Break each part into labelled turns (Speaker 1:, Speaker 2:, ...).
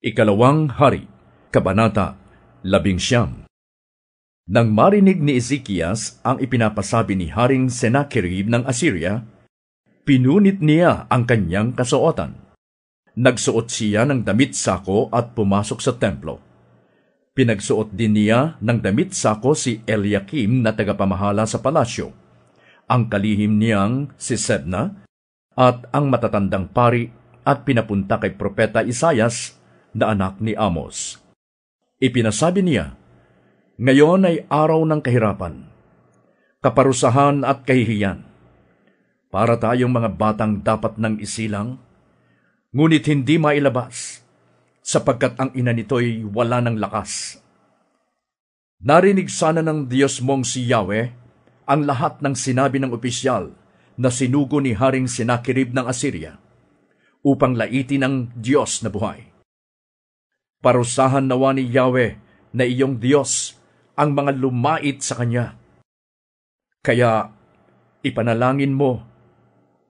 Speaker 1: Ikalawang Hari, Kabanata 11. Nang marinig ni Ezekias ang ipinapasabi ni Haring Sennacherib ng Assyria, pinunit niya ang kanyang kasuotan. Nagsuot siya ng damit sako at pumasok sa templo. Pinagsuot din niya ng damit sako si Eliakim na tagapamahala sa palasyo, ang kalihim niyang si Sebna, at ang matatandang pari, at pinapunta kay Propeta Isaias na anak ni Amos. Ipinasabi niya, "Ngayon ay araw ng kahirapan, kaparusahan at kahihiyan. Para tayong mga batang dapat nang isilang, ngunit hindi mailabas, sapagkat ang ina nito'y wala ng lakas. Narinig sana ng Diyos mong si Yahweh ang lahat ng sinabi ng opisyal na sinugo ni Haring Sennacherib ng Assyria, upang laitin ng Diyos na buhay. Parusahan nawa ni Yahweh na iyong Diyos ang mga lumait sa Kanya. Kaya ipanalangin mo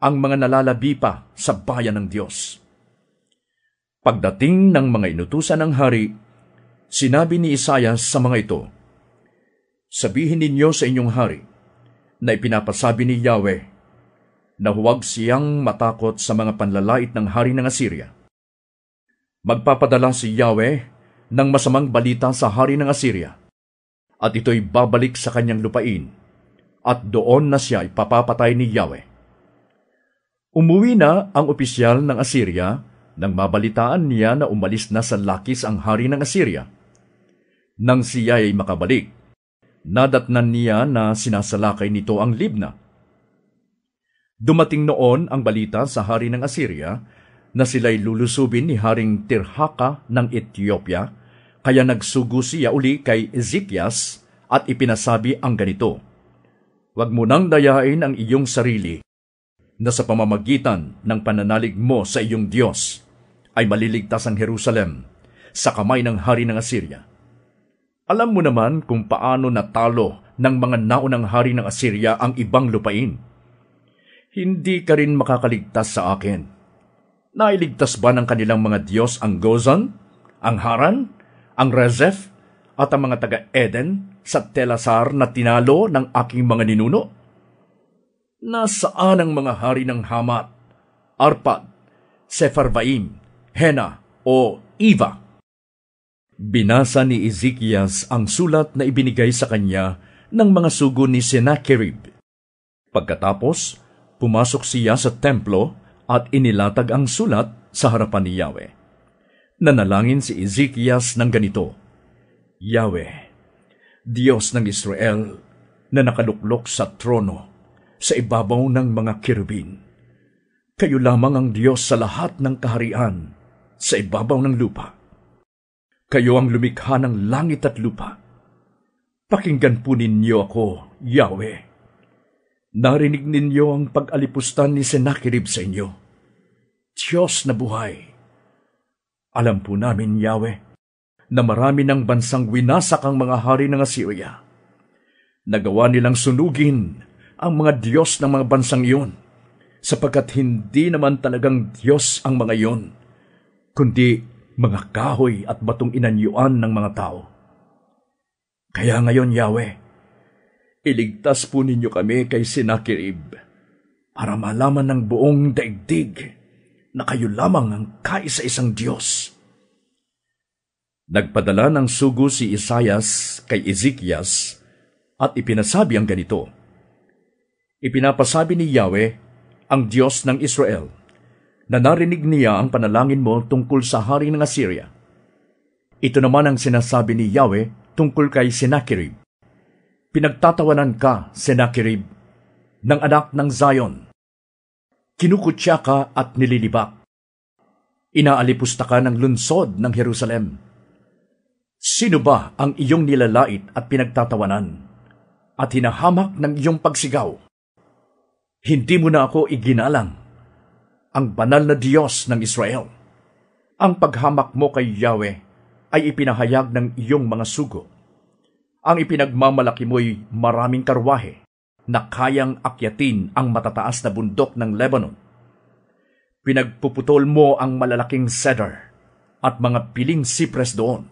Speaker 1: ang mga nalalabi pa sa bayan ng Diyos." Pagdating ng mga inutusan ng hari, sinabi ni Isaias sa mga ito, "Sabihin ninyo sa inyong hari na ipinapasabi ni Yahweh na huwag siyang matakot sa mga panlalait ng hari ng Assyria. Magpapadala si Yahweh ng masamang balita sa hari ng Assyria, at ito'y babalik sa kanyang lupain, at doon na siya ipapapatay ni Yahweh." Umuwi na ang opisyal ng Assyria nang mabalitaan niya na umalis na sa Lakis ang hari ng Assyria. Nang siya ay makabalik, nadatnan niya na sinasalakay nito ang Libna. Dumating noon ang balita sa hari ng Assyria na sila'y lulusubin ni Haring Tirhaka ng Ethiopia, kaya nagsugo siya uli kay Ezekias at ipinasabi ang ganito, "Huwag mo nang dayain ang iyong sarili, na sa pamamagitan ng pananalig mo sa iyong Diyos ay maliligtas ang Jerusalem sa kamay ng hari ng Assyria. Alam mo naman kung paano natalo ng mga naunang hari ng Assyria ang ibang lupain. Hindi ka rin makakaligtas sa akin. Nailigtas ba ng kanilang mga Diyos ang Gozan, ang Haran, ang Rezeph, at ang mga taga-Eden sa Telasar na tinalo ng aking mga ninuno? Nasaan ang mga hari ng Hamat, Arpad, Sepharvaim, Hena o Iva?" Binasa ni Ezekias ang sulat na ibinigay sa kanya ng mga sugo ni Sennacherib. Pagkatapos, pumasok siya sa templo at inilatag ang sulat sa harapan ni Yahweh. Nanalangin si Ezekias ng ganito, "Yahweh, Diyos ng Israel na nakaluklok sa trono sa ibabaw ng mga kirubin, kayo lamang ang Diyos sa lahat ng kaharian sa ibabaw ng lupa. Kayo ang lumikha ng langit at lupa. Pakinggan po ninyo ako, Yahweh. Narinig ninyo ang pag-alipustan ni Sennacherib sa inyo. Diyos na buhay. Alam po namin, Yahweh, na marami ng bansang winasak ang mga hari ng Assyria. Nagawa nilang sunugin ang mga Diyos ng mga bansang iyon, sapagkat hindi naman talagang Diyos ang mga iyon, kundi mga kahoy at batong inanyuan ng mga tao. Kaya ngayon, Yahweh, iligtas po ninyo kami kay Sennacherib para malaman ng buong daigdig na kayo lamang ang kaisa-isang Diyos." Nagpadala ng sugo si Isaias kay Ezekias at ipinasabi ang ganito, "Ipinapasabi ni Yahweh, ang Diyos ng Israel, na narinig niya ang panalangin mo tungkol sa hari ng Assyria. Ito naman ang sinasabi ni Yahweh tungkol kay Sennacherib. Pinagtatawanan ka, Sennacherib, ng anak ng Zion. Kinukutya ka at nililibak. Inaalipusta ka ng lunsod ng Jerusalem. Sino ba ang iyong nilalait at pinagtatawanan at hinahamak ng iyong pagsigaw? Hindi mo na ako iginalang, ang banal na Diyos ng Israel. Ang paghamak mo kay Yahweh ay ipinahayag ng iyong mga sugo. Ang ipinagmamalaki mo'y maraming karwahe na kayang akyatin ang matataas na bundok ng Lebanon. Pinagpuputol mo ang malalaking cedar at mga piling sipres doon.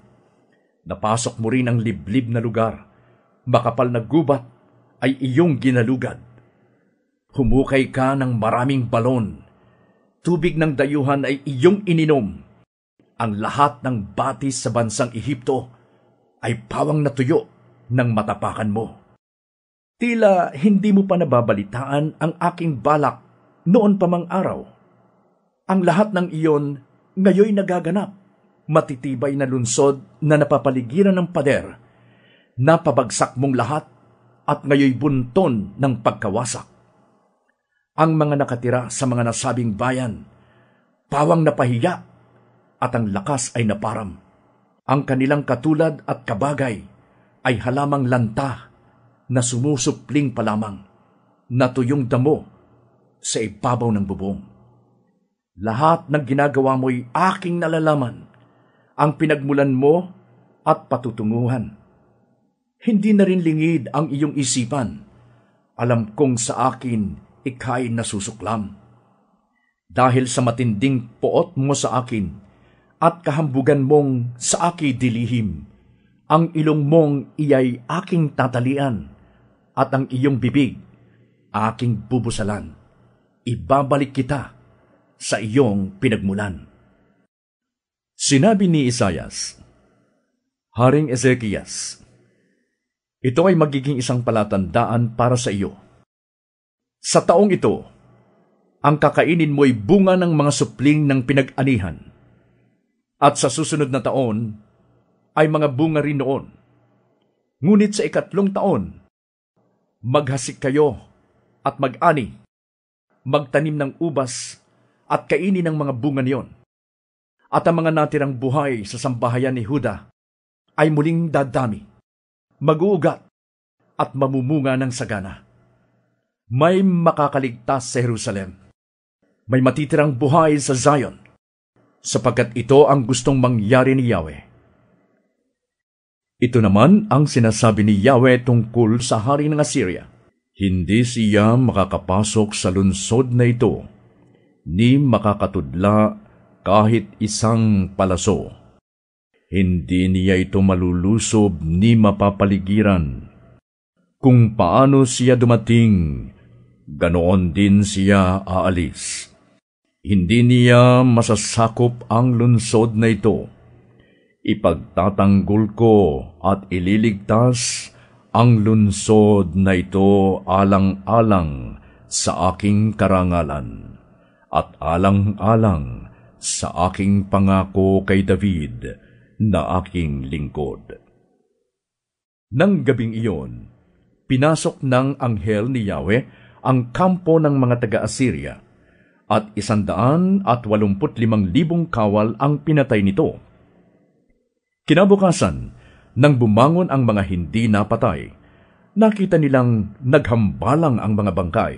Speaker 1: Napasok mo rin ang liblib na lugar. Makapal na gubat ay iyong ginalugad. Humukay ka ng maraming balon. Tubig ng dayuhan ay iyong ininom. Ang lahat ng batis sa bansang Ehipto ay pawang natuyo ng matapakan mo. Tila hindi mo pa nababalitaan ang aking balak noon pa mang araw. Ang lahat ng iyon ngayoy nagaganap. Matitibay na lunsod na napapaligiran ng pader. Napabagsak mong lahat at ngayoy bunton ng pagkawasak. Ang mga nakatira sa mga nasabing bayan, pawang napahiya at ang lakas ay naparam. Ang kanilang katulad at kabagay ay halamang lanta na sumusupling pa lamang, natuyong damo sa ibabaw ng bubong. Lahat ng ginagawa mo'y aking nalalaman, ang pinagmulan mo at patutunguhan. Hindi na rin lingid ang iyong isipan. Alam kong sa akin ika'y nasusuklam. Dahil sa matinding poot mo sa akin at kahambugan mong sa aki dilihim, ang ilong mong iyay aking tatalian at ang iyong bibig aking bubusalan. Ibabalik kita sa iyong pinagmulan. Sinabi ni Isaias, Haring Ezekias, ito ay magiging isang palatandaan para sa iyo. Sa taong ito, ang kakainin mo'y bunga ng mga supling ng pinag-anihan. At sa susunod na taon, ay mga bunga rin noon. Ngunit sa 3 taon, maghasik kayo at mag-ani, magtanim ng ubas at kainin ang mga bunga niyon. At ang mga natirang buhay sa sambahayan ni Huda ay muling dadami, mag-uugat at mamumunga ng sagana. May makakaligtas sa Jerusalem. May matitirang buhay sa Zion, sapagkat ito ang gustong mangyari ni Yahweh. Ito naman ang sinasabi ni Yahweh tungkol sa hari ng Assyria. Hindi siya makakapasok sa lunsod na ito, ni makakatudla kahit isang palaso. Hindi niya ito malulusob ni mapapaligiran. Kung paano siya dumating, ganoon din siya aalis. Hindi niya masasakop ang lunsod na ito. Ipagtatanggol ko at ililigtas ang lunsod na ito alang-alang sa aking karangalan at alang-alang sa aking pangako kay David na aking lingkod. Nang gabing iyon, pinasok ng anghel ni Yahweh ang kampo ng mga taga-Assyria at 185,000 kawal ang pinatay nito. Kinabukasan, nang bumangon ang mga hindi napatay, nakita nilang naghambalang ang mga bangkay.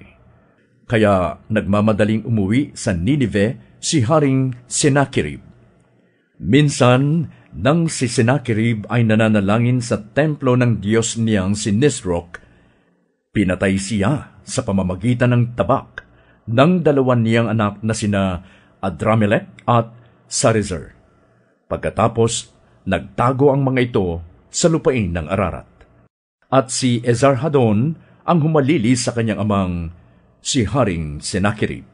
Speaker 1: Kaya nagmamadaling umuwi sa Ninive si Haring Sennacherib. Minsan, nang si Sennacherib ay nananalangin sa templo ng Diyos niyang si Nisroch, pinatay siya sa pamamagitan ng tabak ng 2 niyang anak na sina Adramelech at Sarezer. Pagkatapos, nagtago ang mga ito sa lupain ng Ararat. At si Esarhaddon ang humalili sa kanyang amang si Haring Sennacherib.